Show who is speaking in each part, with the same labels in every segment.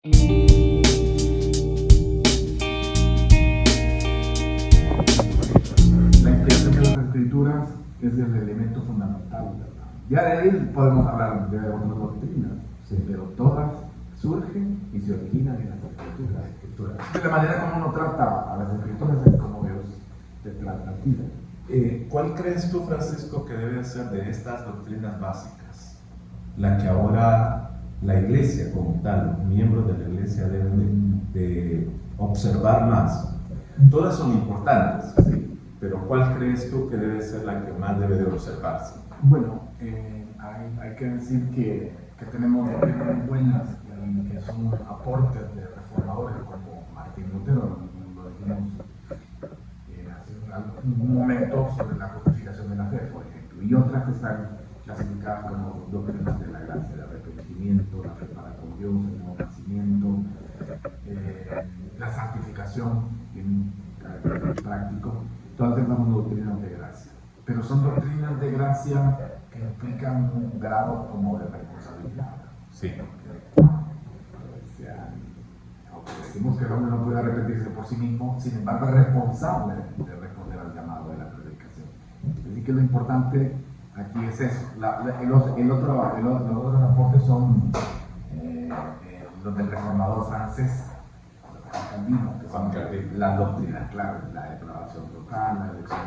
Speaker 1: La inspiración de las escrituras es el elemento fundamental, ¿verdad? Ya de ahí podemos hablar de otras doctrinas, sí, pero todas surgen y se originan en las escrituras. De la manera como uno trata a las escrituras es como Dios te trata a ti.
Speaker 2: ¿Cuál crees tú, Francisco, que debe ser de estas doctrinas básicas la que ahora la Iglesia como tal, los miembros de la Iglesia deben de observar más? Todas son importantes, sí, pero ¿cuál crees tú que debe ser la que más debe de observarse?
Speaker 1: Bueno, hay que decir que tenemos doctrinas muy buenas y que son aportes de reformadores como Martín Lutero, lo dijimos hace un momento, sobre la justificación de la fe, por ejemplo, y otras que están clasificadas como doctrinas de la gracia, el arrepentimiento, la fe para con Dios, el nuevo nacimiento, la santificación en un carácter práctico. Todas esas son doctrinas de gracia, pero son doctrinas de gracia que implican un grado como de responsabilidad.
Speaker 2: Sí.
Speaker 1: Aunque decimos que el hombre no puede arrepentirse por sí mismo, sin embargo es responsable de responder al llamado de la predicación. Así que lo importante aquí es eso. Los otros aportes son los del reformador francés, Juan Calvino, que son las doctrinas claves: la depravación total, la elección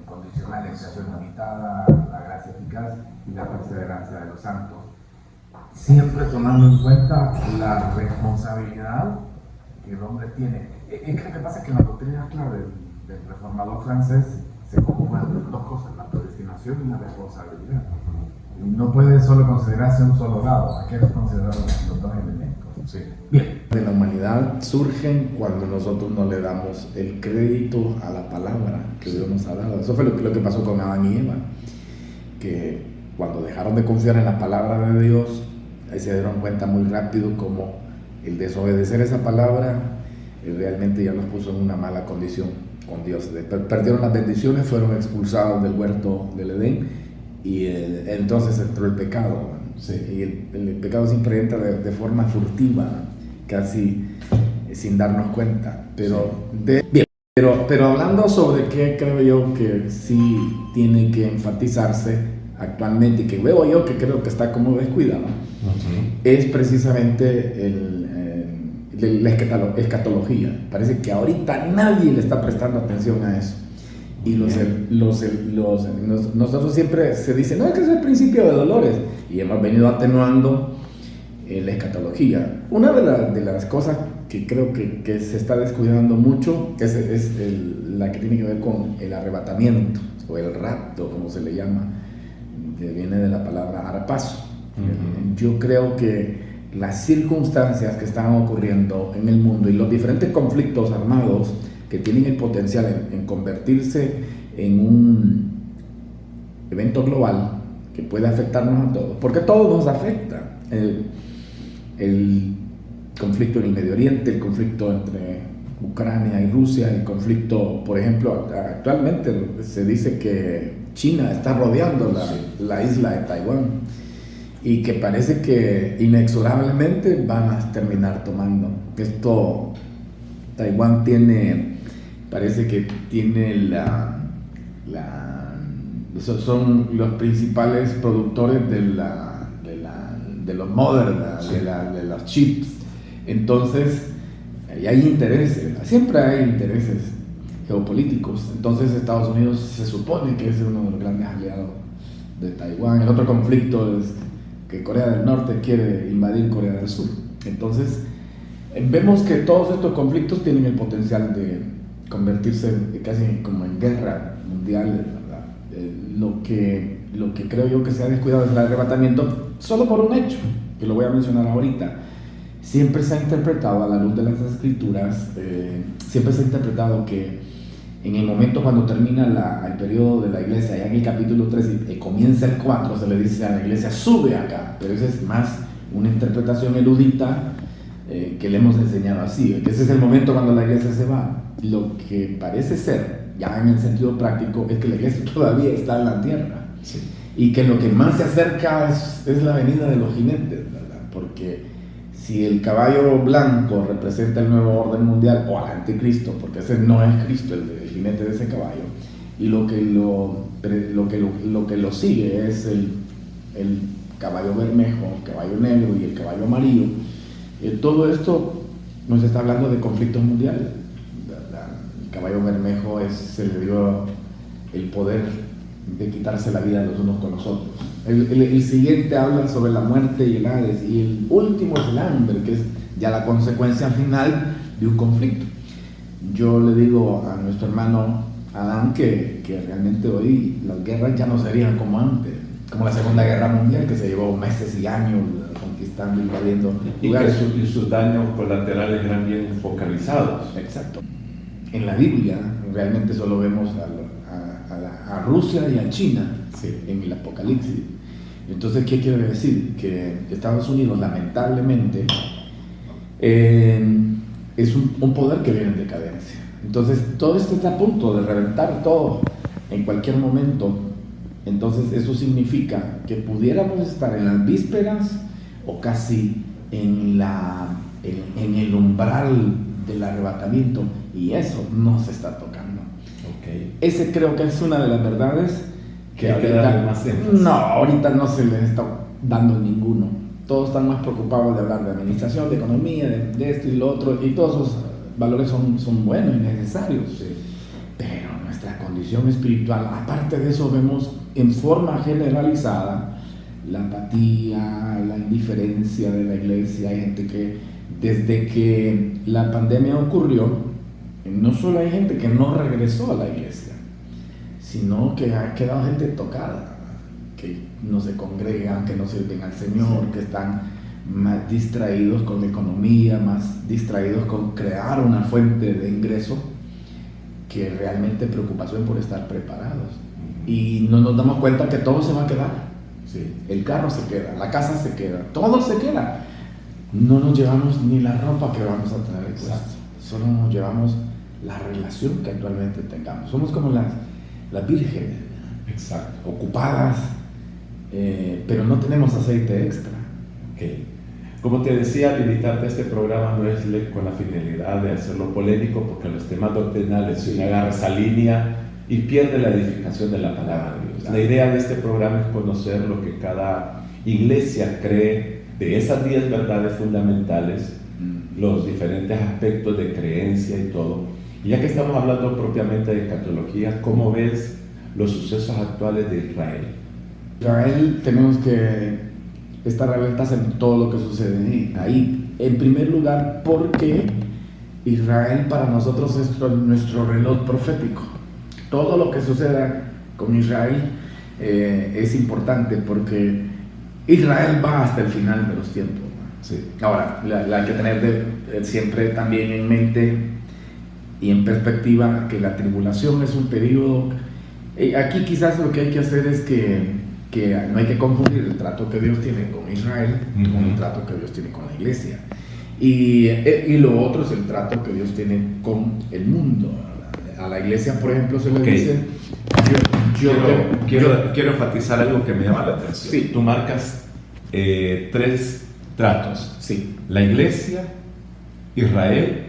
Speaker 1: incondicional, la expiación limitada, la gracia eficaz y la perseverancia de los santos. Siempre tomando en cuenta la responsabilidad que el hombre tiene. Es que lo que pasa es que en la doctrina clave del reformador francés se conjugan dos cosas: la predestinación y la responsabilidad. Y no puede solo considerarse un solo lado, hay que considerar los dos elementos.
Speaker 2: Sí.
Speaker 3: Bien, de la humanidad surgen cuando nosotros no le damos el crédito a la palabra que Dios nos ha dado. Eso fue lo que pasó con Adán y Eva, que cuando dejaron de confiar en la palabra de Dios, ahí se dieron cuenta muy rápido como el desobedecer esa palabra realmente ya los puso en una mala condición con Dios. Perdieron las bendiciones, fueron expulsados del huerto del Edén y entonces entró el pecado.
Speaker 2: Sí.
Speaker 3: Y el pecado siempre entra de forma furtiva, casi sin darnos cuenta. Pero, bien, pero hablando sobre qué creo yo que sí tiene que enfatizarse actualmente y que veo yo que creo que está como descuidado, es precisamente la escatología. Parece que ahorita nadie le está prestando atención a eso. Y nosotros siempre se dice, no, es que es el principio de dolores, y hemos venido atenuando la escatología. Una de las cosas que creo que se está descuidando mucho es la que tiene que ver con el arrebatamiento, o el rapto, como se le llama, que viene de la palabra arpazo. Yo creo que las circunstancias que están ocurriendo en el mundo y los diferentes conflictos armados que tienen el potencial en convertirse en un evento global que puede afectarnos a todos, porque todo nos afecta. El conflicto en el Medio Oriente, el conflicto entre Ucrania y Rusia, el conflicto, por ejemplo, actualmente se dice que China está rodeando la isla de Taiwán y que parece que inexorablemente van a terminar tomando. Taiwán parece que tiene son los principales productores de los modems, de los chips. Entonces, hay intereses, siempre hay intereses geopolíticos. Entonces, Estados Unidos se supone que es uno de los grandes aliados de Taiwán. El otro conflicto es que Corea del Norte quiere invadir Corea del Sur. Entonces, vemos que todos estos conflictos tienen el potencial de convertirse casi como en guerra mundial, ¿verdad? Lo que creo yo que se ha descuidado es el arrebatamiento, solo por un hecho, que lo voy a mencionar ahorita. Siempre se ha interpretado, a la luz de las escrituras, siempre se ha interpretado que en el momento cuando termina el periodo de la iglesia, ya en el capítulo 3 y comienza el 4, se le dice a la iglesia, sube acá, pero esa es más una interpretación erudita que le hemos enseñado así, que ese es el momento cuando la iglesia se va. Lo que parece ser, ya en el sentido práctico, es que la iglesia todavía está en la tierra, y que lo que más se acerca es la venida de los jinetes, ¿verdad? Porque si el caballo blanco representa el nuevo orden mundial o al anticristo, porque ese no es Cristo, el jinete de ese caballo, y lo que lo sigue es el caballo bermejo, el caballo negro y el caballo amarillo, todo esto nos está hablando de conflictos mundiales. El caballo bermejo se le dio el poder de quitarse la vida los unos con los otros. El siguiente habla sobre la muerte y el Hades, y el último es el hambre, que es ya la consecuencia final de un conflicto. Yo le digo a nuestro hermano Adán que realmente hoy las guerras ya no serían como antes, como la Segunda Guerra Mundial, que se llevó meses y años conquistando, invadiendo lugares.
Speaker 2: Y sus daños colaterales eran bien focalizados.
Speaker 3: Exacto. En la Biblia realmente solo vemos a Rusia y a China, sí, en el Apocalipsis. Entonces, ¿qué quiere decir? Que Estados Unidos, lamentablemente, es un poder que viene en decadencia. Entonces, todo esto está a punto de reventar todo en cualquier momento. Entonces, eso significa que pudiéramos estar en las vísperas o casi en el umbral del arrebatamiento, y eso no se está tocando.
Speaker 2: Okay.
Speaker 3: Ese creo que es una de las verdades que ahorita no se les está dando ninguno. Todos están más preocupados de hablar de administración, de economía, de esto y lo otro, y todos esos valores son buenos y necesarios. Sí. Pero nuestra condición espiritual, aparte de eso, vemos en forma generalizada la apatía, la indiferencia de la iglesia. Hay gente que desde que la pandemia ocurrió, no solo hay gente que no regresó a la iglesia, sino que ha quedado gente tocada, que no se congregan, que no sirven al Señor, que están más distraídos con la economía, más distraídos con crear una fuente de ingreso, que realmente preocupación por estar preparados. Y no nos damos cuenta que todo se va a quedar. Sí. El carro se queda, la casa se queda, todo se queda. No nos llevamos ni la ropa que vamos a tener puesta, solo nos llevamos la relación que actualmente tengamos. Somos como las vírgenes.
Speaker 2: Exacto.
Speaker 3: Ocupadas, pero no tenemos aceite extra.
Speaker 2: Okay. Como te decía, al invitarte a este programa no es con la finalidad de hacerlo polémico, porque los temas doctrinales se agarra esa línea y pierde la edificación de la palabra de Dios. La idea de este programa es conocer lo que cada iglesia cree de esas 10 verdades fundamentales, los diferentes aspectos de creencia y todo. Y ya que estamos hablando propiamente de escatología, ¿cómo ves los sucesos actuales de Israel?
Speaker 3: Israel, tenemos que estar alertas en todo lo que sucede ahí. En primer lugar, porque Israel para nosotros es nuestro reloj profético. Todo lo que suceda con Israel es importante, porque Israel va hasta el final de los tiempos.
Speaker 2: Sí.
Speaker 3: Ahora, hay que tener siempre también en mente y en perspectiva que la tribulación es un periodo. Aquí quizás lo que hay que hacer es que no hay que confundir el trato que Dios tiene con Israel con el trato que Dios tiene con la iglesia. Y lo otro es el trato que Dios tiene con el mundo. A la iglesia, por ejemplo, se le dice...
Speaker 2: Quiero enfatizar algo que me llama la atención.
Speaker 3: Sí.
Speaker 2: Tú marcas 3 tratos.
Speaker 3: Sí.
Speaker 2: La iglesia, Israel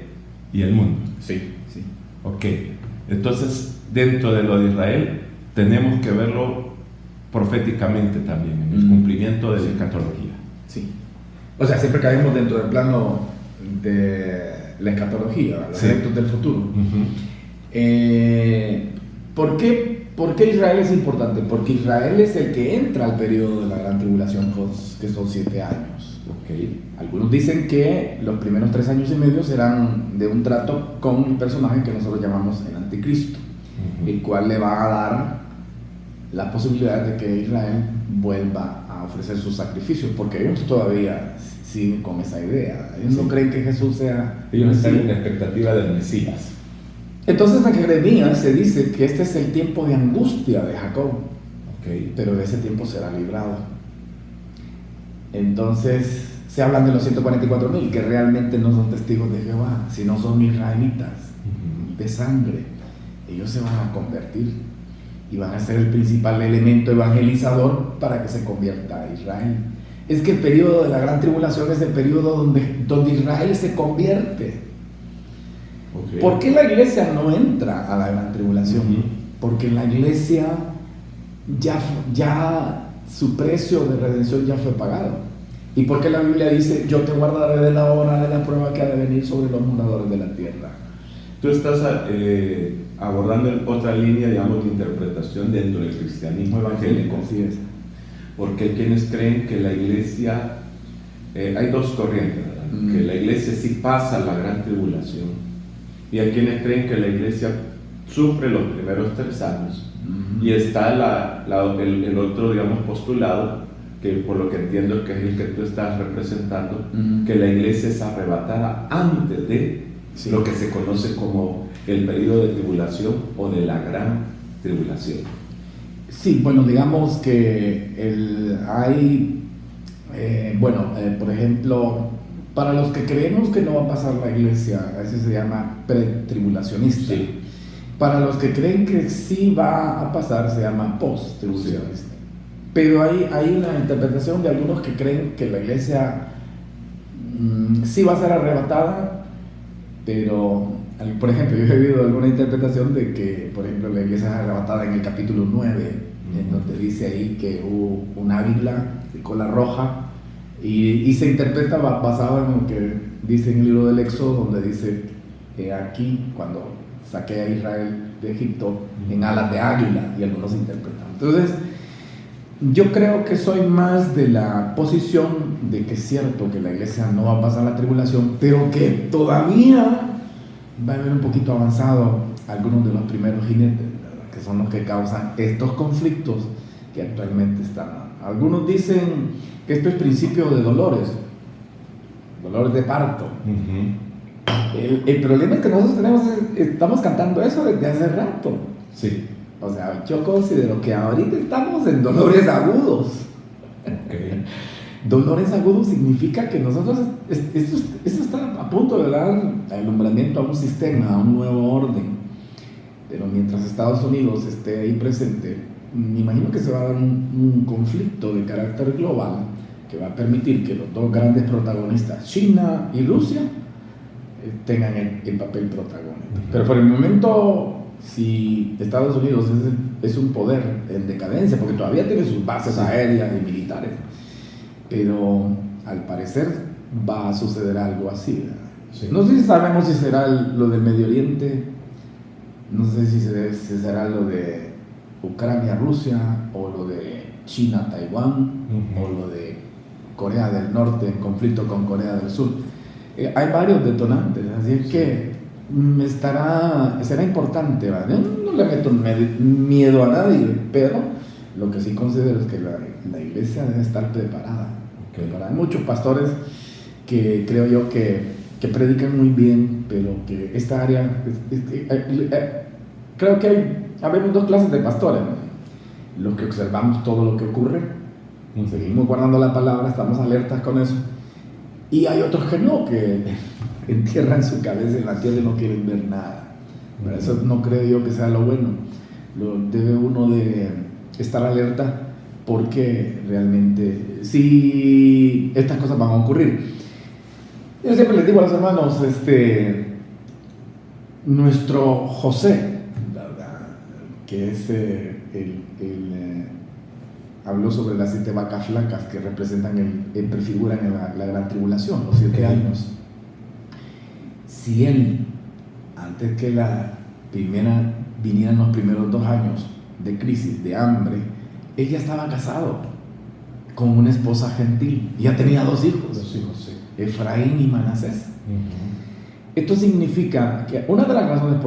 Speaker 2: y el mundo.
Speaker 3: Sí, sí.
Speaker 2: Ok. Entonces, dentro de lo de Israel, tenemos que verlo proféticamente también, en el cumplimiento de la escatología.
Speaker 3: Sí. O sea, siempre caemos dentro del plano de la escatología, los eventos del futuro. ¿Por qué Israel es importante? Porque Israel es el que entra al periodo de la gran tribulación, que son 7 años.
Speaker 2: Okay.
Speaker 3: Algunos dicen que los primeros 3 años y medio serán de un trato con un personaje que nosotros llamamos el anticristo, el cual le va a dar la posibilidad de que Israel vuelva a ofrecer sus sacrificios, porque ellos todavía siguen con esa idea. Ellos no creen que Jesús sea...
Speaker 2: Ellos están en la expectativa del Mesías.
Speaker 3: Entonces en Jeremías se dice que este es el tiempo de angustia de Jacob, pero de ese tiempo será librado. Entonces se hablan de los 144,000 que realmente no son testigos de Jehová, sino son israelitas de sangre. Ellos se van a convertir y van a ser el principal elemento evangelizador para que se convierta a Israel. es que el periodo de la gran tribulación es el periodo donde Israel se convierte.
Speaker 2: Okay.
Speaker 3: ¿Por qué la iglesia no entra a la gran tribulación? Porque la iglesia ya su precio de redención ya fue pagado. ¿Y por qué la Biblia dice, yo te guardaré de la hora de la prueba que ha de venir sobre los moradores de la tierra?
Speaker 2: Tú estás abordando otra línea, digamos, de interpretación dentro del cristianismo evangélico.
Speaker 3: Así es.
Speaker 2: Porque hay quienes creen que la iglesia, hay dos corrientes, ¿verdad? Que la iglesia sí pasa la gran tribulación, y hay quienes creen que la iglesia sufre los primeros 3 años, y está el otro, digamos, postulado, que por lo que entiendo es que es el que tú estás representando, que la iglesia es arrebatada antes de lo que se conoce como el periodo de tribulación o de la gran tribulación.
Speaker 3: Sí, bueno, digamos que por ejemplo, para los que creemos que no va a pasar la iglesia, ese se llama pretribulacionista.
Speaker 2: Sí.
Speaker 3: Para los que creen que sí va a pasar, se llama posttribulacionista. Sí. Pero hay una interpretación de algunos que creen que la iglesia sí va a ser arrebatada, pero, por ejemplo, yo he oído alguna interpretación de que, por ejemplo, la iglesia es arrebatada en el capítulo 9, en donde dice ahí que hubo un águila de cola roja, y se interpreta basado en lo que dice en el libro del Éxodo, donde dice aquí, cuando saqué a Israel de Egipto, en alas de águila, y algunos interpretan. Entonces, yo creo que soy más de la posición de que es cierto que la iglesia no va a pasar la tribulación, pero que todavía va a haber un poquito avanzado algunos de los primeros jinetes, ¿verdad? Que son los que causan estos conflictos que actualmente están. Algunos dicen que esto es principio de dolores de parto. El problema es que nosotros estamos cantando eso desde hace rato.
Speaker 2: Sí.
Speaker 3: O sea, yo considero que ahorita estamos en dolores agudos.
Speaker 2: Okay.
Speaker 3: Dolores agudos significa que nosotros, esto está a punto de dar alumbramiento a un sistema, a un nuevo orden. Pero mientras Estados Unidos esté ahí presente, me imagino que se va a dar un conflicto de carácter global que va a permitir que los dos grandes protagonistas, China y Rusia, tengan el papel protagónico. Pero por el momento, si Estados Unidos es un poder en decadencia, porque todavía tiene sus bases aéreas y militares, pero al parecer va a suceder algo así. Sí. No sé si sabemos si será lo del Medio Oriente, no sé si será lo de Ucrania-Rusia, o lo de China-Taiwán, o lo de Corea del Norte en conflicto con Corea del Sur. Hay varios detonantes, así es que será importante, ¿vale? No le meto miedo a nadie, pero lo que sí considero es que la iglesia debe estar preparada. Hay muchos pastores que creo yo que predican muy bien, pero que esta área, creo que habemos 2 clases de pastores, ¿no? Los que observamos todo lo que ocurre, seguimos guardando la palabra, estamos alertas con eso, y hay otros que no, que entierran su cabeza en la tierra y no quieren ver nada. Pero eso no creo yo que sea lo bueno. Debe uno de estar alerta, porque realmente sí, estas cosas van a ocurrir. Yo siempre les digo a los hermanos, nuestro José, ¿verdad? Que es habló sobre las 7 vacas flacas que prefiguran la gran tribulación, los 7 años. Si él, antes que vinieran los primeros 2 años de crisis, de hambre, él ya estaba casado con una esposa gentil, ya tenía 2 hijos, sí. Efraín y Manasés. Esto significa que una de las razones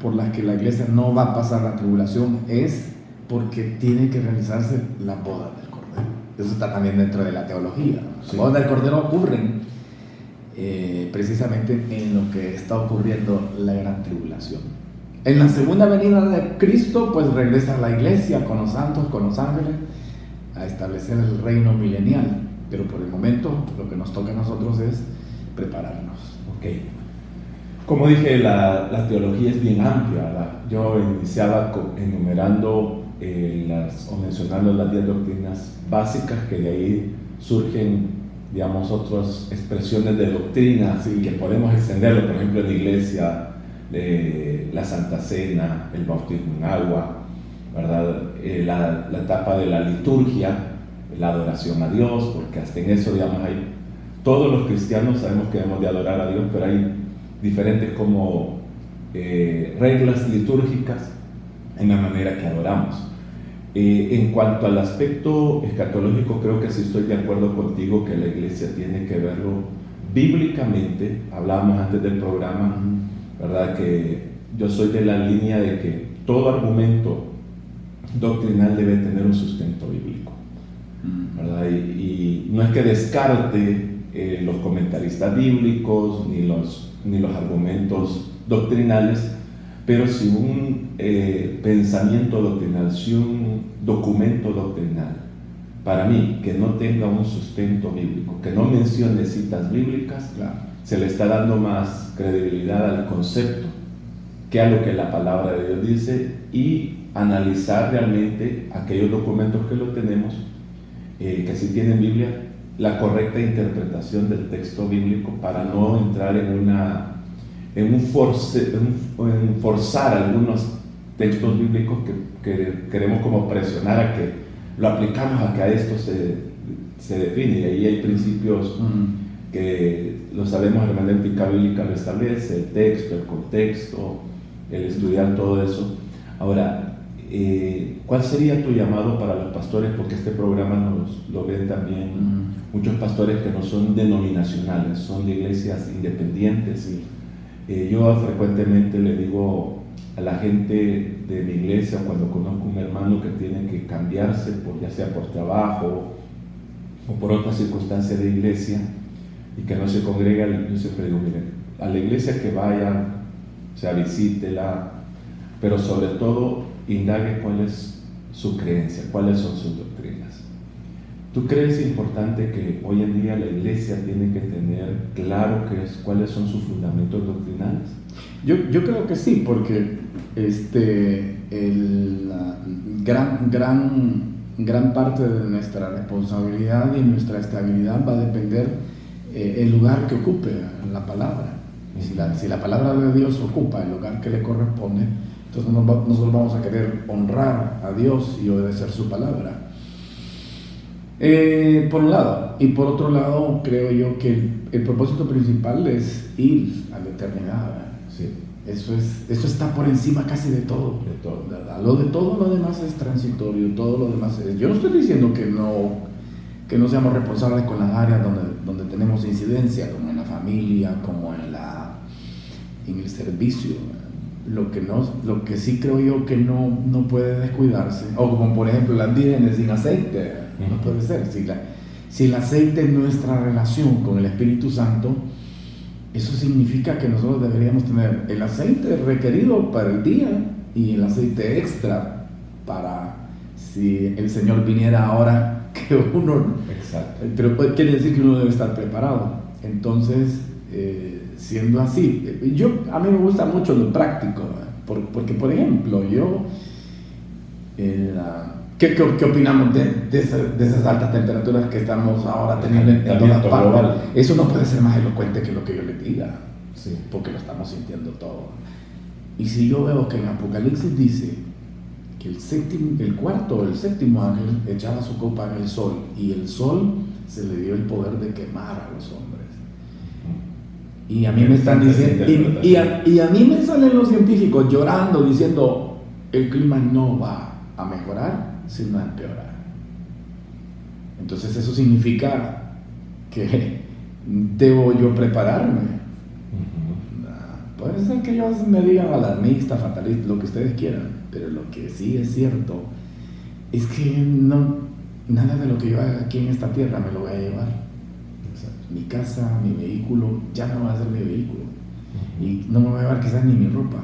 Speaker 3: por las que la iglesia no va a pasar la tribulación es porque tiene que realizarse la boda del Cordero. Eso está también dentro de la teología. Las bodas del Cordero ocurren precisamente en lo que está ocurriendo la gran tribulación. En la segunda venida de Cristo, pues regresa la iglesia con los santos, con los ángeles, a establecer el reino milenial. Pero por el momento, lo que nos toca a nosotros es prepararnos.
Speaker 2: Okay. Como dije, la teología es bien amplia, ¿verdad? Yo iniciaba enumerando o mencionando las 10 doctrinas básicas, que de ahí surgen, digamos, otras expresiones de doctrina que podemos extenderlo, por ejemplo, en la iglesia, la Santa Cena, el bautismo en agua, ¿verdad? La etapa de la liturgia, la adoración a Dios, porque hasta en eso, digamos, todos los cristianos sabemos que debemos de adorar a Dios, pero hay diferentes como reglas litúrgicas en la manera que adoramos. En cuanto al aspecto escatológico, creo que sí estoy de acuerdo contigo que la iglesia tiene que verlo bíblicamente. Hablábamos antes del programa, ¿verdad? Que yo soy de la línea de que todo argumento doctrinal debe tener un sustento bíblico, ¿verdad? Y no es que descarte los comentaristas bíblicos ni los argumentos doctrinales, pero si un pensamiento doctrinal, si un documento doctrinal, para mí, que no tenga un sustento bíblico, que no mencione citas bíblicas, se le está dando más credibilidad al concepto que a lo que la palabra de Dios dice, y analizar realmente aquellos documentos que lo tenemos, que sí tienen Biblia, la correcta interpretación del texto bíblico, para no entrar en forzar algunos textos bíblicos que queremos como presionar a que lo aplicamos a que a esto se define. Y ahí hay principios que lo sabemos, la hermenéutica bíblica lo establece, el texto, el contexto, el estudiar todo eso. Ahora, ¿cuál sería tu llamado para los pastores? Porque este programa lo ven también muchos pastores que no son denominacionales, son de iglesias independientes. Yo frecuentemente le digo a la gente de mi iglesia, cuando conozco un hermano que tiene que cambiarse, ya sea por trabajo o por otra circunstancia de iglesia, y que no se congrega, yo siempre digo, miren, a la iglesia que vayan, o sea, visítela, pero sobre todo indague cuál es su creencia, cuáles son sus doctrinas. ¿Tú crees importante que hoy en día la iglesia tiene que tener claro cuáles son sus fundamentos doctrinales?
Speaker 3: Yo creo que sí, porque gran parte de nuestra responsabilidad y nuestra estabilidad va a depender el lugar que ocupe la palabra. Si la palabra de Dios ocupa el lugar que le corresponde, entonces nosotros vamos a querer honrar a Dios y obedecer su palabra. Por un lado, y por otro lado, creo yo que el propósito principal es ir a la eternidad.
Speaker 2: Sí.
Speaker 3: Eso está por encima casi de todo. ¿Verdad? Todo lo demás es transitorio, todo lo demás es... Yo no estoy diciendo que no seamos responsables con las áreas donde tenemos incidencia, como en la familia, como en el servicio. Lo que sí creo yo que no puede descuidarse, o como por ejemplo las vírgenes sin aceite, no puede ser. Si el aceite es nuestra relación con el Espíritu Santo, eso significa que nosotros deberíamos tener el aceite requerido para el día y el aceite extra para si el Señor viniera ahora, que uno...
Speaker 2: Exacto.
Speaker 3: Pero quiere decir que uno debe estar preparado. Entonces, siendo así, a mí me gusta mucho lo práctico, porque por ejemplo, ¿qué opinamos de esas altas temperaturas que estamos ahora teniendo en todas partes? Eso no puede ser más elocuente que lo que yo les diga,
Speaker 2: sí,
Speaker 3: porque lo estamos sintiendo todo. Y si yo veo que en Apocalipsis dice que el cuarto o el séptimo ángel echaba su copa en el sol, y el sol se le dio el poder de quemar a los hombres. Y a mí me están diciendo, y a mí me salen los científicos llorando, diciendo, el clima no va a mejorar, sino a empeorar. Entonces eso significa que debo yo prepararme. Puede ser que ellos me digan alarmista, fatalista, lo que ustedes quieran, pero lo que sí es cierto es que nada de lo que yo haga aquí en esta tierra me lo voy a llevar. Mi casa, mi vehículo, ya no va a ser mi vehículo. Y no me voy a llevar quizás ni mi ropa.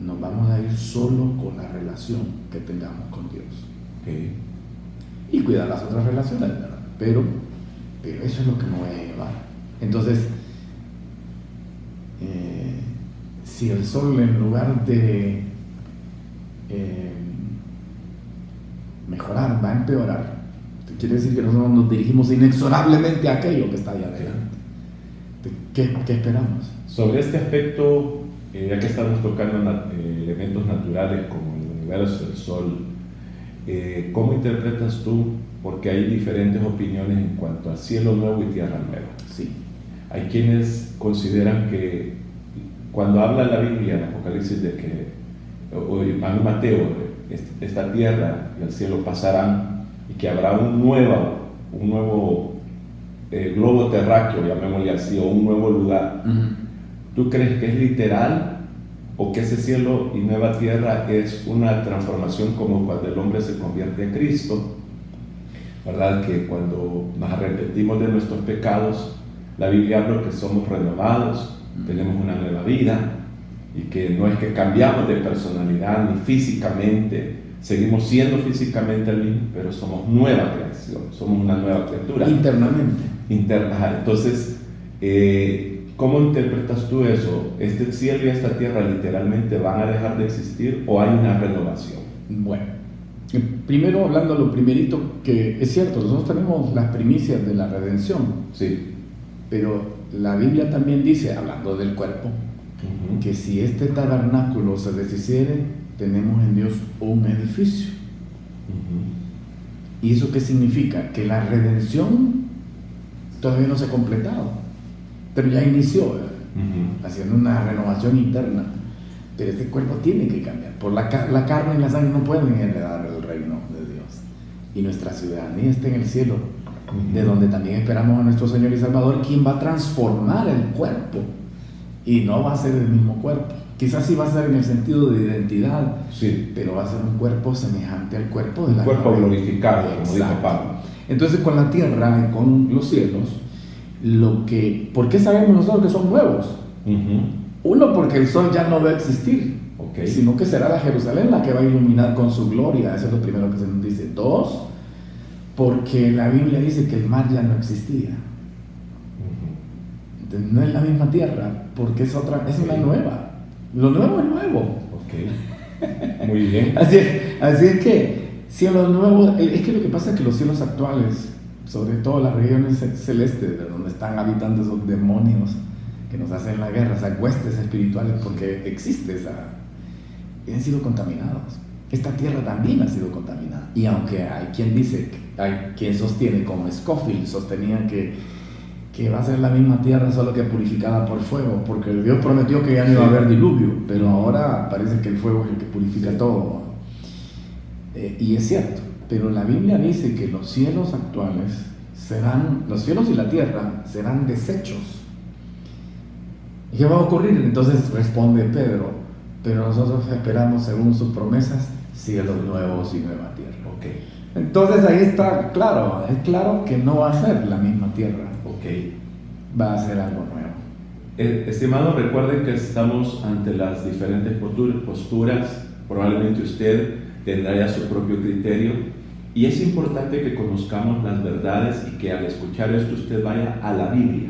Speaker 3: Nos vamos a ir solo con la relación que tengamos con Dios.
Speaker 2: Okay.
Speaker 3: Y cuidar las otras relaciones, ¿verdad? Pero eso es lo que me voy a llevar. Entonces, si el sol en lugar de mejorar va a empeorar, quiere decir que nosotros nos dirigimos inexorablemente a aquello que está allá adelante. ¿Qué esperamos?
Speaker 2: Sobre este aspecto, ya que estamos tocando elementos naturales como el universo, el sol, ¿cómo interpretas tú? Porque hay diferentes opiniones en cuanto a cielo nuevo y tierra nueva.
Speaker 3: Sí.
Speaker 2: Hay quienes consideran que cuando habla la Biblia en Apocalipsis de que, o en Mateo, esta tierra y el cielo pasarán y que habrá un nuevo globo terráqueo, llamémosle así, o un nuevo lugar. ¿Tú crees que es literal o que ese cielo y nueva tierra es una transformación como cuando el hombre se convierte a Cristo? ¿Verdad? Que cuando nos arrepentimos de nuestros pecados, la Biblia habla que somos renovados, tenemos una nueva vida y que no es que cambiamos de personalidad ni físicamente, seguimos siendo físicamente el mismo, pero somos nueva creación, somos una nueva criatura.
Speaker 3: Internamente.
Speaker 2: Entonces, ¿cómo interpretas tú eso? ¿Este cielo y esta tierra literalmente van a dejar de existir o hay una renovación?
Speaker 3: Bueno, primero hablando lo primerito, que es cierto, nosotros tenemos las primicias de la redención.
Speaker 2: Sí.
Speaker 3: Pero la Biblia también dice, hablando del cuerpo, que si este tabernáculo se deshiciere, tenemos en Dios un edificio. ¿Y eso qué significa? Que la redención todavía no se ha completado, pero ya inició, haciendo una renovación interna. Pero este cuerpo tiene que cambiar. Por la carne y la sangre no pueden heredar el reino de Dios. Y nuestra ciudadanía está en el cielo, de donde también esperamos a nuestro Señor y Salvador, quien va a transformar el cuerpo. Y no va a ser el mismo cuerpo. Quizás sí va a ser en el sentido de identidad,
Speaker 2: sí,
Speaker 3: pero va a ser un cuerpo semejante al cuerpo de la
Speaker 2: cuerpo
Speaker 3: gloria.
Speaker 2: glorificado, como dijo Pablo.
Speaker 3: Entonces, con la tierra y con los cielos, ¿por qué sabemos nosotros que son nuevos? Uno, porque el sol ya no va a existir, sino que será la Jerusalén la que va a iluminar con su gloria. Eso es lo primero que se nos dice. Dos, porque la Biblia dice que el mar ya no existía. Entonces, no es la misma tierra, porque es una nueva. Lo nuevo es nuevo.
Speaker 2: Muy bien.
Speaker 3: Así es que cielos nuevos, es que lo que pasa es que los cielos actuales, sobre todo las regiones celestes, de donde están habitando esos demonios que nos hacen la guerra, esas huestes espirituales, porque existe han sido contaminados. Esta tierra también ha sido contaminada. Y aunque hay quien sostiene, como Scofield sostenía que va a ser la misma tierra, solo que purificada por fuego, porque Dios prometió que ya no iba a haber diluvio, pero ahora parece que el fuego es el que purifica todo. Y es cierto, pero la Biblia dice que los cielos actuales los cielos y la tierra serán desechos. ¿Y qué va a ocurrir? Entonces responde Pedro, pero nosotros esperamos, según sus promesas, cielos nuevos y nueva tierra. Entonces ahí está claro, es claro que no va a ser la misma tierra. Va a ser algo nuevo.
Speaker 2: Estimado, recuerden que estamos ante las diferentes posturas. Probablemente usted tendrá ya su propio criterio y es importante que conozcamos las verdades y que al escuchar esto usted vaya a la Biblia,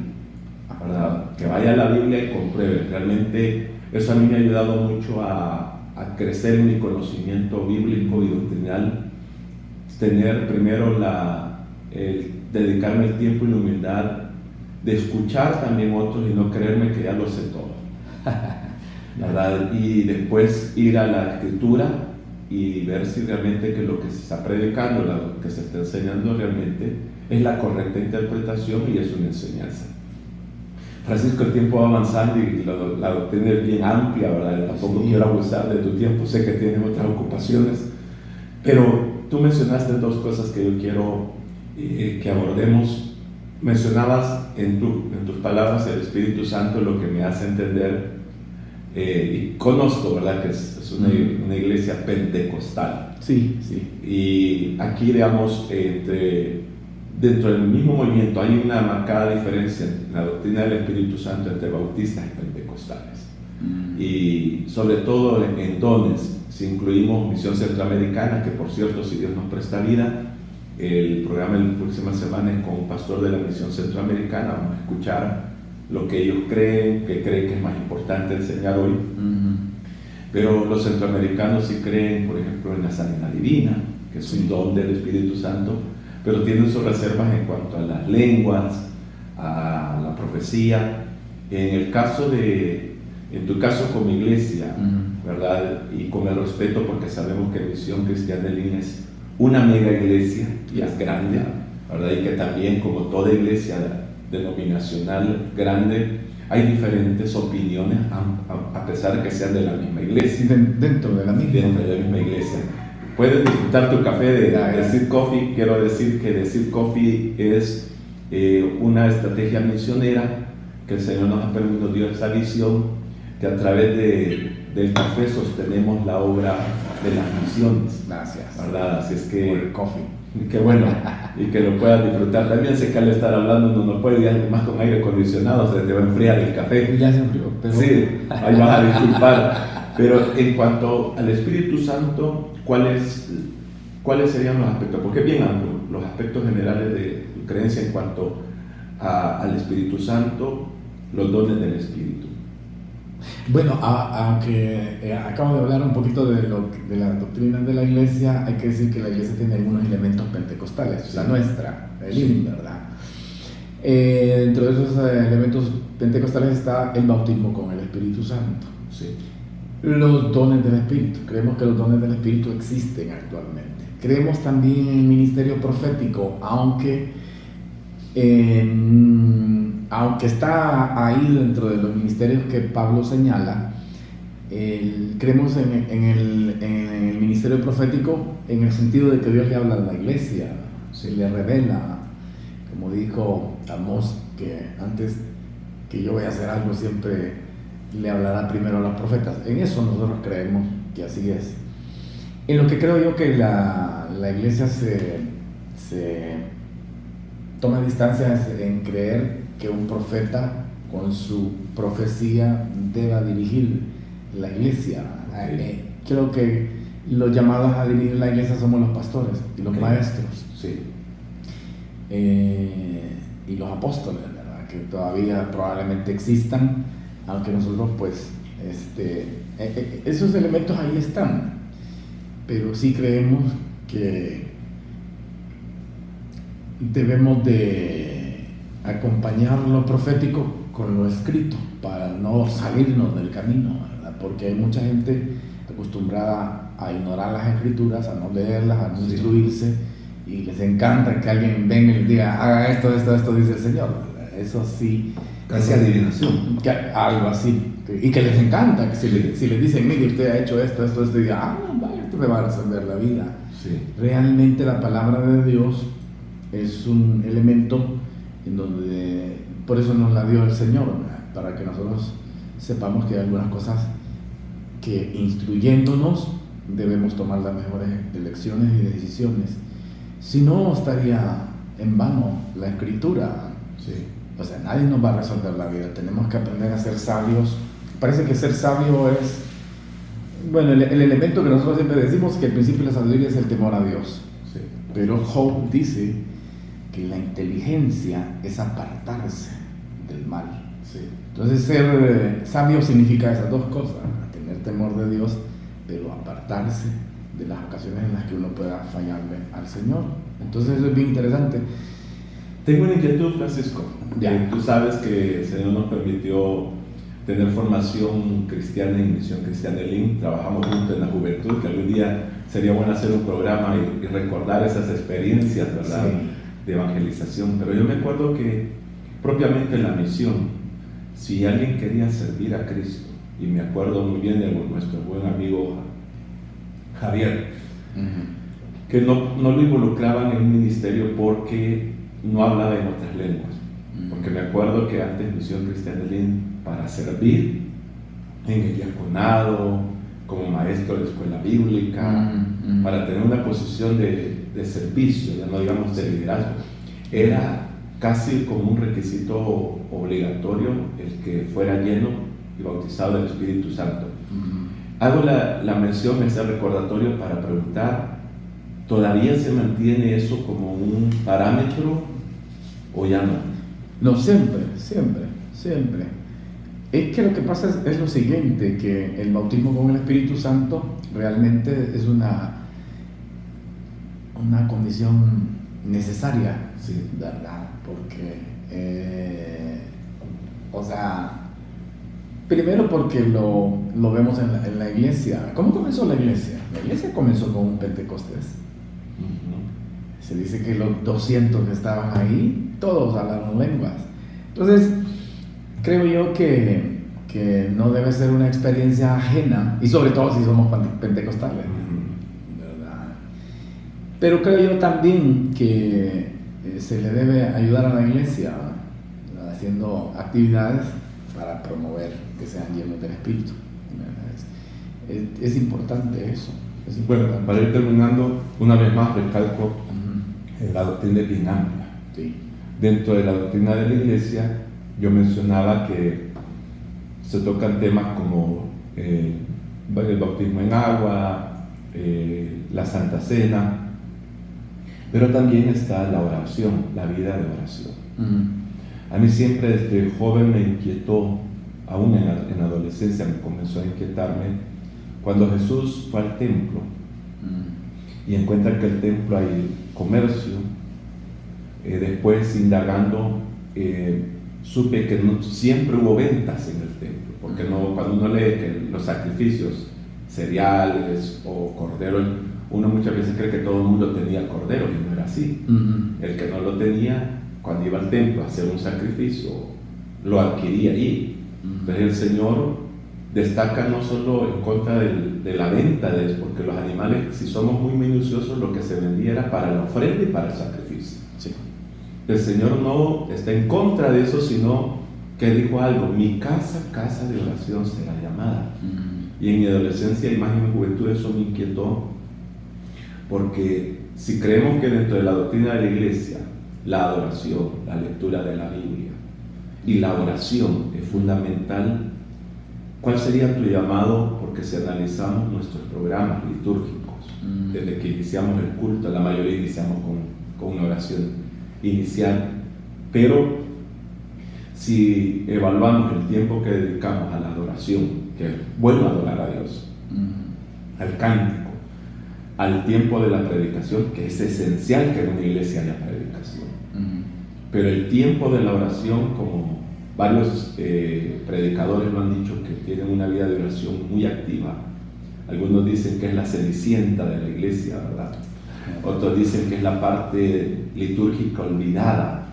Speaker 2: ¿verdad? Que vaya a la Biblia y compruebe. Realmente eso a mí me ha ayudado mucho a crecer en mi conocimiento bíblico y doctrinal. Tener primero dedicarme el tiempo y la humildad de escuchar también otros y no creerme que ya lo sé todo, ¿verdad? Y después ir a la Escritura y ver si realmente que lo que se está predicando, lo que se está enseñando realmente es la correcta interpretación y es una enseñanza. Francisco, el tiempo va avanzando y la doctrina es bien amplia, ¿verdad? Tampoco quiero abusar de tu tiempo, sé que tienes otras ocupaciones, pero tú mencionaste dos cosas que yo quiero que abordemos. Mencionabas en tus palabras el Espíritu Santo, lo que me hace entender, y conozco, ¿verdad?, que es una iglesia pentecostal.
Speaker 3: Sí.
Speaker 2: Y aquí, digamos, dentro del mismo movimiento hay una marcada diferencia en la doctrina del Espíritu Santo entre bautistas y pentecostales. Y sobre todo en dones, si incluimos Misión Centroamericana, que por cierto, si Dios nos presta vida, el programa de la próxima semana es con un pastor de la Misión Centroamericana. Vamos a escuchar lo que ellos creen que es más importante enseñar hoy. Pero los centroamericanos sí creen, por ejemplo, en la sanidad divina, que es un don del Espíritu Santo, pero tienen sus reservas en cuanto a las lenguas, a la profecía. En tu caso como iglesia, ¿verdad? Y con el respeto, porque sabemos que Misión Cristiana Elín es una mega iglesia y es grande, ¿verdad? Y que también, como toda iglesia denominacional grande, hay diferentes opiniones, a pesar de que sean de la misma iglesia.
Speaker 3: Dentro de la misma
Speaker 2: iglesia. Puedes disfrutar tu café de Seed Coffee. Quiero decir que The Seed Coffee es una estrategia misionera que el Señor nos dio esa visión, que a través del café sostenemos la obra de las misiones.
Speaker 3: Gracias.
Speaker 2: ¿Verdad? Así es que...
Speaker 3: Por el coffee.
Speaker 2: Qué bueno, y que lo puedas disfrutar. También sé que al estar hablando uno no puede ir además con aire acondicionado, se te va a enfriar el café.
Speaker 3: Ya se enfrió, pero...
Speaker 2: Sí, ahí vas a disculpar. Pero en cuanto al Espíritu Santo, ¿cuáles serían los aspectos? Porque es bien amplio, los aspectos generales de tu creencia en cuanto al Espíritu Santo, los dones del Espíritu.
Speaker 3: Bueno, aunque acabo de hablar un poquito de las doctrinas de la iglesia, hay que decir que la iglesia tiene algunos elementos pentecostales, sí. La nuestra, el IN, ¿verdad? Dentro de esos elementos pentecostales está el bautismo con el Espíritu Santo.
Speaker 2: Sí.
Speaker 3: Los dones del Espíritu, creemos que los dones del Espíritu existen actualmente. Creemos también en el ministerio profético, aunque está ahí dentro de los ministerios que Pablo señala. Creemos en el ministerio profético en el sentido de que Dios le habla a la iglesia, se le revela, como dijo Amós, que antes que yo voy a hacer algo siempre le hablará primero a los profetas. En eso nosotros creemos que así es. En lo que creo yo que la iglesia se toma distancias en creer que un profeta con su profecía deba dirigir la iglesia. Creo que los llamados a dirigir la iglesia somos los pastores y los maestros.
Speaker 2: Sí.
Speaker 3: Y los apóstoles, ¿verdad? Que todavía probablemente existan, aunque nosotros pues esos elementos ahí están, pero sí creemos que debemos de acompañar lo profético con lo escrito para no salirnos del camino, ¿verdad? Porque hay mucha gente acostumbrada a ignorar las escrituras, a no leerlas, a no instruirse, y les encanta que alguien venga y les diga, haga esto, dice el Señor, ¿verdad? Eso sí,
Speaker 2: casi adivinación,
Speaker 3: algo así, y que les encanta, que si les dicen, mire, usted ha hecho esto, y diga, vaya, esto me va a resolver la vida.
Speaker 2: Sí.
Speaker 3: Realmente la palabra de Dios es un elemento en donde, por eso nos la dio el Señor, ¿verdad? Para que nosotros sepamos que hay algunas cosas que, instruyéndonos, debemos tomar las mejores elecciones y decisiones. Si no, estaría en vano la escritura.
Speaker 2: Sí.
Speaker 3: O sea, nadie nos va a resolver la vida. Tenemos que aprender a ser sabios. Parece que ser sabio es, bueno, el elemento que nosotros siempre decimos, que el principio de la sabiduría es el temor a Dios.
Speaker 2: Sí.
Speaker 3: Pero Job dice que la inteligencia es apartarse del mal.
Speaker 2: Sí.
Speaker 3: Entonces ser sabio significa esas dos cosas, tener temor de Dios, pero apartarse de las ocasiones en las que uno pueda fallarle al Señor. Entonces eso es bien interesante.
Speaker 2: Tengo una inquietud, Francisco.
Speaker 3: Ya.
Speaker 2: Tú sabes que el Señor nos permitió tener formación cristiana en Misión Cristiana Elín. Trabajamos juntos en la juventud, que algún día sería bueno hacer un programa y recordar esas experiencias, ¿verdad?
Speaker 3: Sí.
Speaker 2: De evangelización. Pero yo me acuerdo que propiamente en la misión, si alguien quería servir a Cristo, y me acuerdo muy bien de nuestro buen amigo Javier, que no lo involucraban en un ministerio porque no hablaba en otras lenguas. Porque me acuerdo que antes Misión Cristiana Elín, para servir en el diaconado, como maestro de escuela bíblica, para tener una posición de servicio, ya no digamos de liderazgo, era casi como un requisito obligatorio el que fuera lleno y bautizado del Espíritu Santo. Hago la mención, ese recordatorio, para preguntar, ¿todavía se mantiene eso como un parámetro o ya no?
Speaker 3: No, siempre. Es que lo que pasa es lo siguiente, que el bautismo con el Espíritu Santo realmente es una condición necesaria,
Speaker 2: Sí.
Speaker 3: ¿verdad? Porque, o sea, primero porque lo vemos en la iglesia. ¿Cómo comenzó la iglesia? La iglesia comenzó con un Pentecostés. Se dice que los 200 que estaban ahí, todos hablaron lenguas. Entonces, creo yo que no debe ser una experiencia ajena, y sobre todo si somos pentecostales, ¿verdad? Pero creo yo también que se le debe ayudar a la iglesia, ¿verdad? Haciendo actividades para promover que sean llenos del Espíritu. Es importante eso. Es importante.
Speaker 2: Bueno, para ir terminando, una vez más recalco, la doctrina es bien amplia.
Speaker 3: Sí.
Speaker 2: Dentro de la doctrina de la iglesia, yo mencionaba que se tocan temas como el bautismo en agua, la Santa Cena, pero también está la oración, la vida de oración. A mí siempre desde joven me inquietó, aún en la adolescencia me comenzó a inquietarme, cuando Jesús fue al templo y encuentra que el templo hay comercio. Después, indagando, supe que no siempre hubo ventas en el templo, porque cuando uno lee que los sacrificios, cereales o corderos, uno muchas veces cree que todo el mundo tenía cordero, y no era así. El que no lo tenía, cuando iba al templo a hacer un sacrificio, lo adquiría allí. Entonces el Señor destaca no solo en contra de la venta de eso, porque los animales, si somos muy minuciosos, lo que se vendía era para la ofrenda y para el sacrificio.
Speaker 3: Sí.
Speaker 2: El Señor no está en contra de eso, sino que dijo algo: mi casa, casa de oración será llamada. Y en mi adolescencia y más en mi juventud eso me inquietó, porque si creemos que dentro de la doctrina de la iglesia la adoración, la lectura de la Biblia y la oración es fundamental, ¿cuál sería tu llamado? Porque si analizamos nuestros programas litúrgicos, desde que iniciamos el culto, la mayoría iniciamos con una oración inicial, pero si evaluamos el tiempo que dedicamos a la adoración, que es bueno adorar a Dios, al cántico, al tiempo de la predicación, que es esencial que en una iglesia haya predicación, pero el tiempo de la oración, como varios predicadores lo han dicho, que tienen una vida de oración muy activa. Algunos dicen que es la cenicienta de la iglesia, ¿verdad? Otros dicen que es la parte litúrgica olvidada.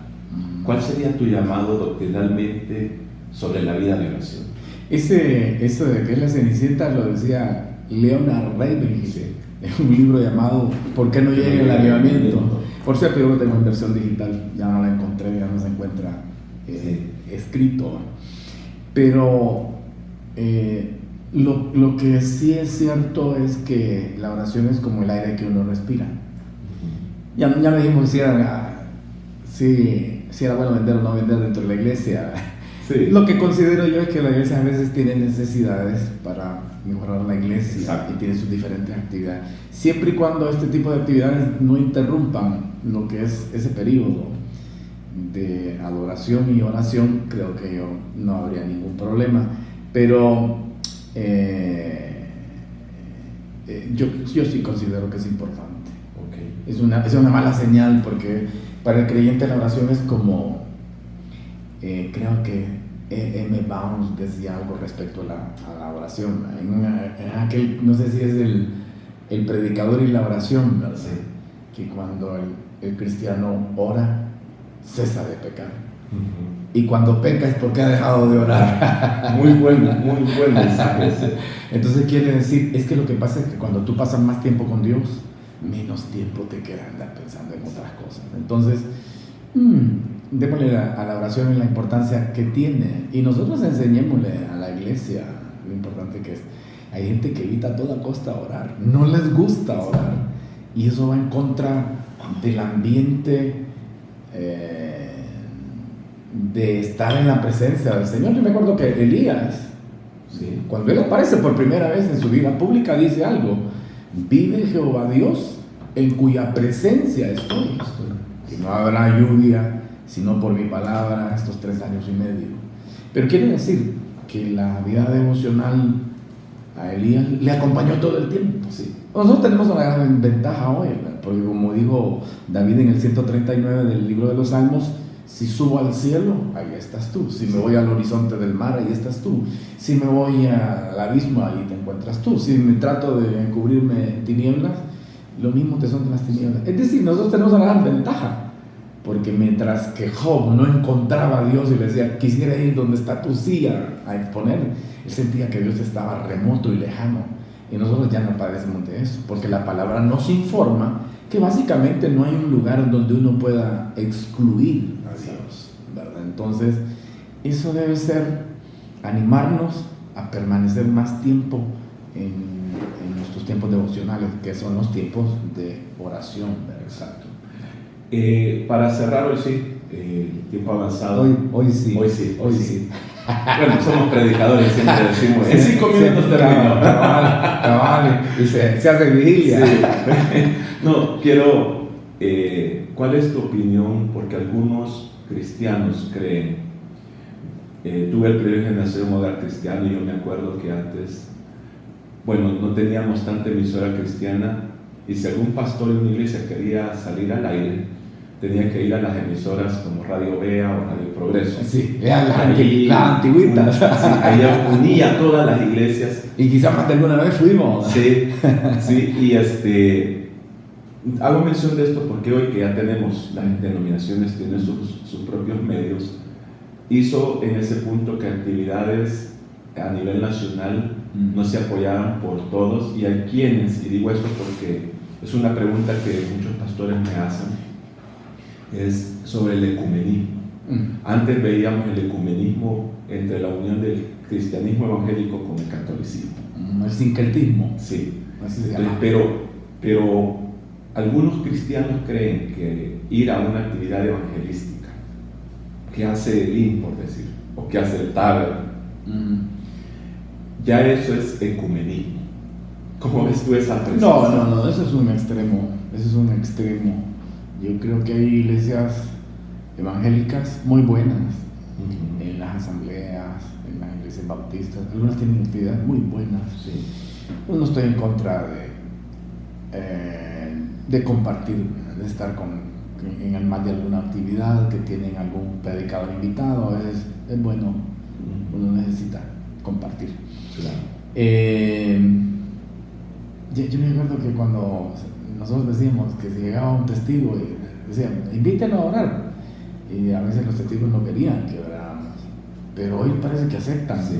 Speaker 2: ¿Cuál sería tu llamado doctrinalmente sobre la vida de oración?
Speaker 3: Eso de que es la cenicienta lo decía Leonard Ravenhill, en un libro llamado ¿Por qué no llega el avivamiento? Por cierto, yo lo tengo en versión digital, ya no la encontré, ya no se encuentra escrito. Pero lo que sí es cierto es que la oración es como el aire que uno respira. Ya me dijimos si era bueno vender o no vender dentro de la iglesia.
Speaker 2: Sí.
Speaker 3: Lo que considero yo es que la iglesia a veces tiene necesidades para mejorar la iglesia. Exacto. Y tiene sus diferentes actividades. Siempre y cuando este tipo de actividades no interrumpan lo que es ese periodo de adoración y oración, creo que no habría ningún problema. Pero yo sí considero que es importante. Okay. Es una mala señal, porque para el creyente la oración es como, creo que M. Bounds decía algo respecto a la oración, en aquel, no sé si es el predicador y la oración, ¿verdad? Sí. Que cuando el cristiano ora, cesa de pecar. Y cuando peca es porque ha dejado de orar.
Speaker 2: Muy bueno mensaje.
Speaker 3: Entonces quiere decir, es que lo que pasa es que cuando tú pasas más tiempo con Dios, menos tiempo te queda andar pensando en otras cosas. Entonces, démosle a la oración en la importancia que tiene, y nosotros enseñémosle a la iglesia lo importante que es. Hay gente que evita a toda costa orar, no les gusta orar, y eso va en contra del ambiente de estar en la presencia del Señor. Yo me acuerdo que Elías, ¿sí?, cuando él aparece por primera vez en su vida pública, dice algo: vive Jehová Dios, en cuya presencia estoy, que no habrá lluvia sino por mi palabra estos 3 años y medio. Pero quiere decir que la vida devocional a Elías le acompañó todo el tiempo.
Speaker 2: Sí.
Speaker 3: Nosotros tenemos una gran ventaja hoy, ¿verdad? Porque como dijo David en el 139 del libro de los Salmos, si subo al cielo, ahí estás tú. Si me voy al horizonte del mar, ahí estás tú. Si me voy al abismo, ahí te encuentras tú. Si me trato de encubrirme en tinieblas, lo mismo te son de las tinieblas. Es decir, nosotros tenemos una gran ventaja. Porque mientras que Job no encontraba a Dios y le decía, quisiera ir donde está tu silla a exponer, él sentía que Dios estaba remoto y lejano. Y nosotros ya no padecemos de eso, porque la palabra nos informa que básicamente no hay un lugar donde uno pueda excluir a Dios, ¿verdad? Entonces, eso debe ser animarnos a permanecer más tiempo en nuestros tiempos devocionales, que son los tiempos de oración, ¿verdad?
Speaker 2: Exacto. Para cerrar hoy sí, el tiempo avanzado.
Speaker 3: Hoy sí.
Speaker 2: Hoy sí. Bueno, somos predicadores, siempre decimos, en 5 minutos termino.
Speaker 3: Cabal, y se hace vigilia.
Speaker 2: Sí. No, quiero, ¿cuál es tu opinión? Porque algunos cristianos creen, tuve el privilegio de nacer en un hogar cristiano y yo me acuerdo que antes, bueno, no teníamos tanta emisora cristiana y si algún pastor de una iglesia quería salir al aire, tenía que ir a las emisoras como Radio Bea o Radio Progreso.
Speaker 3: Sí, las antiguitas.
Speaker 2: Sí, ahí unía todas las iglesias.
Speaker 3: Y quizás más de alguna vez fuimos.
Speaker 2: Sí, y hago mención de esto porque hoy que ya tenemos, las denominaciones tienen sus propios medios, hizo en ese punto que actividades a nivel nacional no se apoyaban por todos, y hay quienes, y digo esto porque es una pregunta que muchos pastores me hacen, es sobre el ecumenismo. Antes veíamos el ecumenismo entre la unión del cristianismo evangélico con el catolicismo.
Speaker 3: El sincretismo.
Speaker 2: Sí.
Speaker 3: Así se llama.
Speaker 2: Pero algunos cristianos creen que ir a una actividad evangelística que hace el IN, por decir, o que hace el TABER, ya eso es ecumenismo. ¿Cómo ves tú esa presión?
Speaker 3: No, eso es un extremo. Yo creo que hay iglesias evangélicas muy buenas en las asambleas, en las iglesias bautistas. Algunas tienen actividades muy buenas.
Speaker 2: Sí.
Speaker 3: Yo no estoy en contra de compartir, de estar en el más de alguna actividad que tienen algún predicador invitado. A veces es bueno, uno necesita compartir.
Speaker 2: Claro.
Speaker 3: Yo me acuerdo que cuando nosotros decíamos que si llegaba un testigo y decían, invítenlo a orar, y a veces los testigos no querían que oráramos, pero hoy parece que aceptan.
Speaker 2: Sí.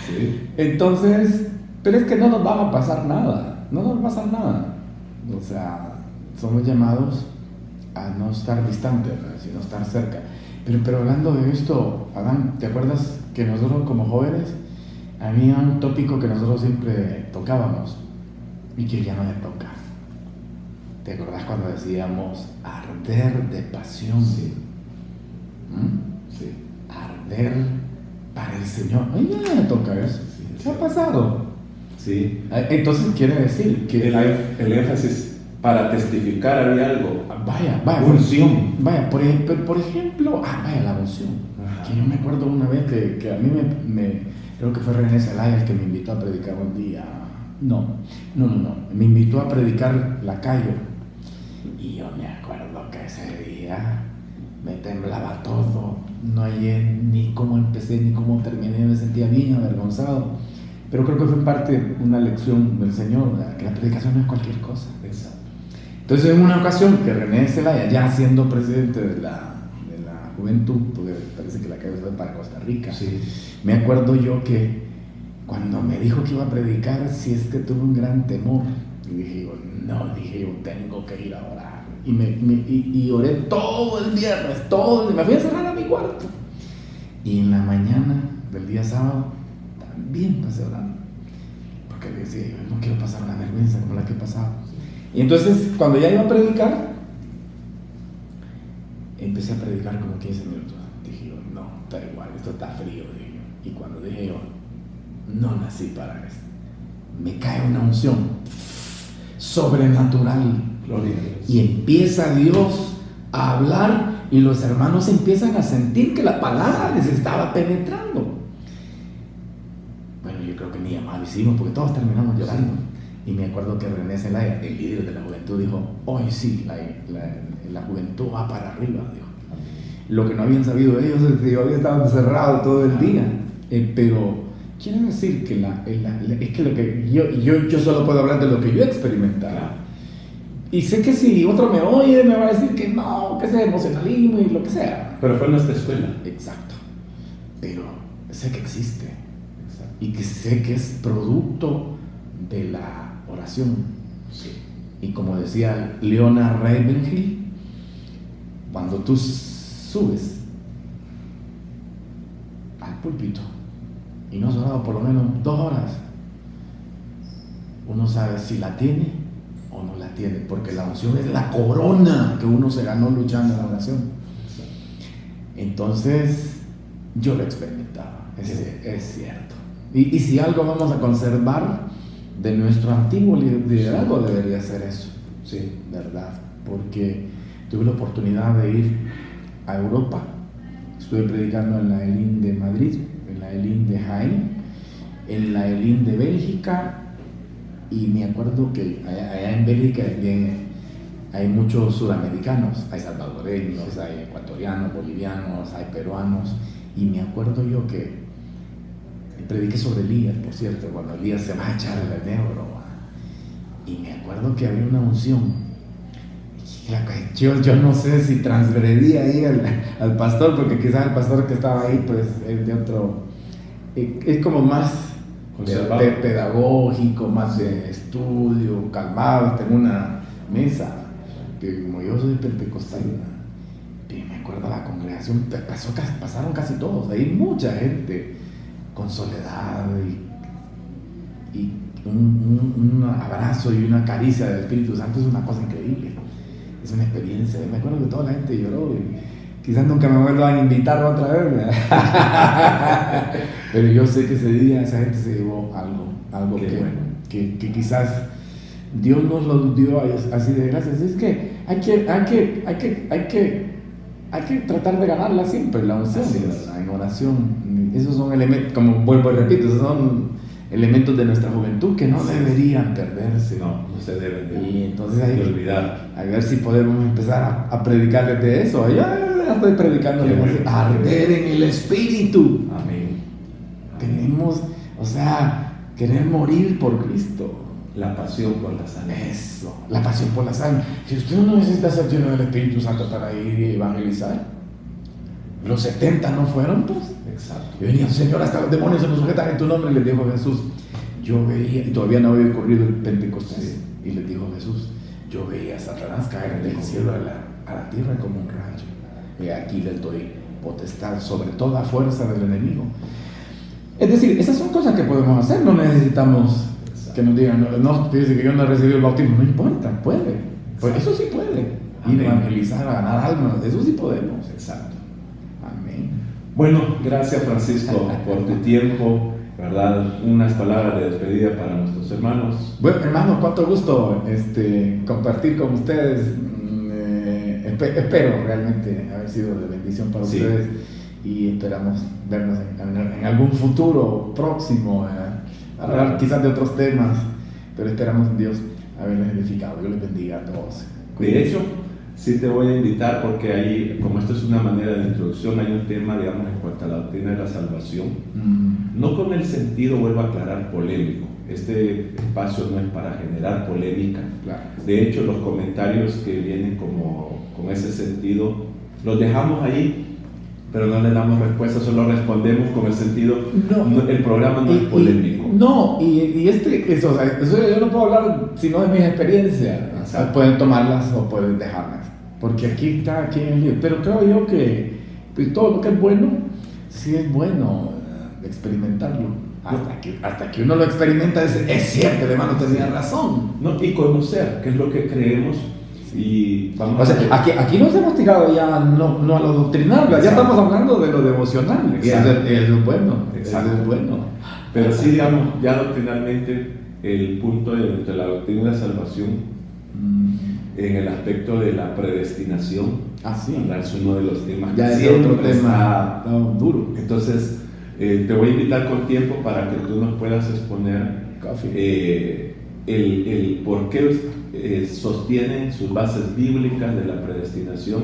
Speaker 2: Sí.
Speaker 3: Entonces, pero es que no nos va a pasar nada, o sea, somos llamados a no estar distantes, ¿no? Sino estar cerca. Pero hablando de esto, Adán, ¿te acuerdas que nosotros como jóvenes había un tópico que nosotros siempre tocábamos y que ya no me toca? ¿Te acordás cuando decíamos arder de pasión?
Speaker 2: Sí. Sí.
Speaker 3: Arder para el Señor. Ay, ya no me toca eso.
Speaker 2: Sí,
Speaker 3: ¿Qué ha pasado?
Speaker 2: Sí.
Speaker 3: Entonces quiere decir que
Speaker 2: el énfasis para testificar había algo.
Speaker 3: Vaya,
Speaker 2: unción.
Speaker 3: Vaya, por ejemplo, la unción.
Speaker 2: Ajá.
Speaker 3: Que yo me acuerdo una vez que a mí creo que fue René Zelaya el que me invitó a predicar un día. No, me invitó a predicar Lacayo. Y yo me acuerdo que ese día me temblaba todo. No hallé ni cómo empecé ni cómo terminé, me sentía bien avergonzado. Pero creo que fue parte una lección del Señor, ¿verdad? Que la predicación no es cualquier cosa.
Speaker 2: Exacto.
Speaker 3: Entonces, en una ocasión que René Zelaya, ya siendo presidente de la juventud, porque parece que Lacayo fue para Costa Rica,
Speaker 2: Sí.
Speaker 3: me acuerdo yo que cuando me dijo que iba a predicar, sí es que tuve un gran temor. Y dije yo, tengo que ir a orar. Y oré todo el viernes, me fui a cerrar a mi cuarto. Y en la mañana del día sábado, también pasé orando. Porque decía, yo no quiero pasar una vergüenza como la que he pasado. Y entonces, cuando ya iba a predicar, empecé a predicar como 15 minutos. Dije yo, no, está igual, esto está frío, dije yo. Y cuando dije yo, no nací para esto, me cae una unción sobrenatural.
Speaker 2: Gloria a Dios.
Speaker 3: Y empieza Dios a hablar y los hermanos empiezan a sentir que la palabra les estaba penetrando. Bueno, yo creo día más lo hicimos porque todos terminamos llorando. Y me acuerdo que René Zelaya, el líder de la juventud, dijo, hoy sí, la juventud va para arriba, dijo. Lo que no habían sabido ellos es que yo había estado encerrado todo el día. Pero quiero decir que es que lo que yo solo puedo hablar de lo que yo he experimentado. Y sé que si otro me oye, me va a decir que no, que sea emocionalismo y lo que sea.
Speaker 2: Pero fue nuestra escuela.
Speaker 3: Exacto. Pero sé que existe. Exacto. Y que sé que es producto de la oración.
Speaker 2: Sí.
Speaker 3: Y como decía Leona Ravenhill, cuando tú subes al púlpito y no has orado por lo menos 2 horas, uno sabe si la tiene o no la tiene, porque la unción es la corona que uno se ganó luchando en la oración. Entonces, yo lo he experimentado, es cierto. Y si algo vamos a conservar de nuestro antiguo liderazgo, debería ser eso,
Speaker 2: sí,
Speaker 3: ¿verdad? Porque tuve la oportunidad de ir a Europa, estuve predicando en la ELIN de Madrid, en la ELIN de Jaén, en la ELIN de Bélgica, y me acuerdo que allá en Bélgica hay muchos sudamericanos, hay salvadoreños, hay ecuatorianos, bolivianos, hay peruanos, y me acuerdo yo que prediqué sobre Elías, por cierto, cuando Elías se va a echar el enebro, y me acuerdo que había una unción. Yo no sé si transgredí ahí al pastor, porque quizás el pastor que estaba ahí pues es de otro, es como más pedagógico, más de estudio, calmado. Tengo una mesa que, como yo soy pentecostal, y me acuerdo la congregación, pasaron casi todos, hay mucha gente con soledad y un abrazo y una caricia del Espíritu Santo es una cosa increíble. Es una experiencia. Me acuerdo que toda la gente lloró y quizás nunca me vuelvan a invitar otra vez. Pero yo sé que ese día esa gente se llevó algo que quizás Dios nos lo dio así de gracias. Es que hay que tratar de ganarla siempre, la unción, en oración. Esos son elementos, como vuelvo y repito, esos son elementos de nuestra juventud que no deberían perderse.
Speaker 2: No se deben
Speaker 3: y entonces hay
Speaker 2: de olvidar.
Speaker 3: A ver si podemos empezar a predicarles de eso. Ya estoy predicando arder en el Espíritu.
Speaker 2: Amén.
Speaker 3: Tenemos, querer morir por Cristo.
Speaker 2: La pasión por las almas.
Speaker 3: Eso, la pasión por las almas. Si usted no necesita ser lleno del Espíritu Santo para ir y evangelizar, los 70 no fueron, pues.
Speaker 2: Exacto.
Speaker 3: Y venía, Señor, hasta los demonios se nos sujetan en tu nombre, les dijo Jesús. Yo veía, y todavía no había ocurrido el Pentecostés, sí. Y les dijo Jesús, yo veía a Satanás caer del cielo a la tierra como un rayo. Y aquí les doy potestad sobre toda fuerza del enemigo. Es decir, esas son cosas que podemos hacer, no necesitamos que nos digan, no, dice que yo no he recibido el bautismo, no importa, puede. Pues eso sí puede. Ir a evangelizar, a ganar almas, eso sí podemos.
Speaker 2: Exacto.
Speaker 3: Amén.
Speaker 2: Bueno, gracias Francisco por tu tiempo, ¿verdad? Unas palabras de despedida para nuestros hermanos.
Speaker 3: Bueno, hermano, cuánto gusto compartir con ustedes. Espero realmente haber sido de bendición para ustedes y esperamos vernos en algún futuro próximo, hablar quizás de otros temas, pero esperamos en Dios haberles edificado. Dios les bendiga a todos.
Speaker 2: De hecho, sí te voy a invitar porque ahí, como esto es una manera de introducción, hay un tema, digamos, en cuanto a la doctrina de la salvación, no con el sentido, vuelvo a aclarar, polémico. Este espacio no es para generar polémica.
Speaker 3: Claro.
Speaker 2: De hecho, los comentarios que vienen con ese sentido, los dejamos ahí, pero no le damos respuesta, solo respondemos con el sentido, el programa no es polémico.
Speaker 3: Eso yo no puedo hablar sino de mis experiencias. Pueden tomarlas o pueden dejarlas, porque aquí está quien es libre. Pero creo yo que pues, todo lo que es bueno, sí es bueno experimentarlo. Hasta que uno lo experimenta, es cierto, el hermano tenía razón.
Speaker 2: Y conocer qué es lo que creemos. Y vamos
Speaker 3: aquí nos hemos tirado ya no a lo doctrinal, ya estamos hablando de lo devocional. Y eso es bueno.
Speaker 2: Exacto.
Speaker 3: Eso es bueno.
Speaker 2: Pero sí, digamos, ya doctrinalmente, el punto de la doctrina de la salvación, en el aspecto de la predestinación,
Speaker 3: sí.
Speaker 2: es uno de los temas
Speaker 3: ya
Speaker 2: que
Speaker 3: es
Speaker 2: siempre
Speaker 3: otro tema duro.
Speaker 2: Entonces, te voy a invitar con tiempo para que tú nos puedas exponer el por qué sostienen sus bases bíblicas de la predestinación,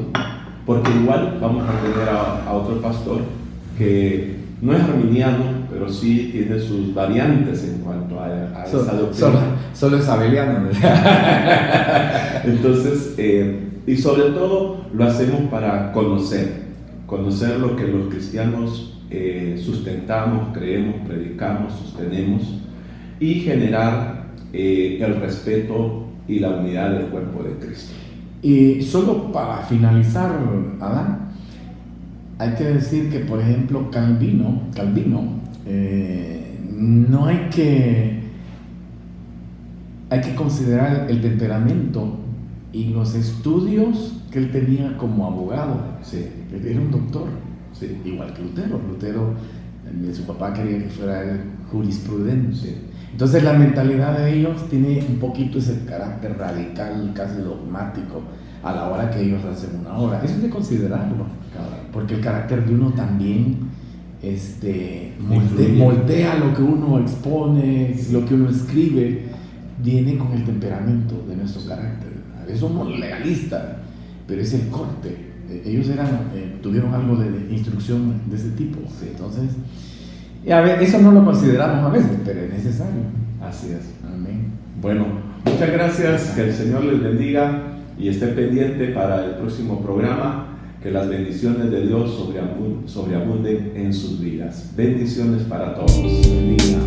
Speaker 2: porque igual vamos a tener a otro pastor que no es arminiano, pero sí tiene sus variantes en cuanto a esa doctrina.
Speaker 3: Solo es abeliano.
Speaker 2: Entonces, y sobre todo lo hacemos para conocer lo que los cristianos sustentamos, creemos, predicamos, sostenemos, y generar el respeto y la unidad del cuerpo de Cristo.
Speaker 3: Y solo para finalizar, Adán, hay que decir que, por ejemplo, Calvino, no hay que considerar el temperamento y los estudios que él tenía como abogado.
Speaker 2: Sí.
Speaker 3: Él era un doctor,
Speaker 2: Sí.
Speaker 3: igual que Lutero. Su papá quería que fuera el jurisprudente. Sí. Entonces la mentalidad de ellos tiene un poquito ese carácter radical, casi dogmático, a la hora que ellos hacen una obra. Eso es de considerarlo, porque el carácter de uno también moldea lo que uno expone, lo que uno escribe, viene con el temperamento de nuestro carácter. A veces somos legalistas, pero es el corte. Ellos tuvieron algo de instrucción de ese tipo.
Speaker 2: Sí.
Speaker 3: Entonces, a ver, eso no lo consideramos a veces, pero es necesario.
Speaker 2: Así es.
Speaker 3: Amén.
Speaker 2: Bueno, muchas gracias, que el Señor les bendiga y esté pendiente para el próximo programa, que las bendiciones de Dios sobreabunden en sus vidas. Bendiciones para todos.
Speaker 3: Bendiga.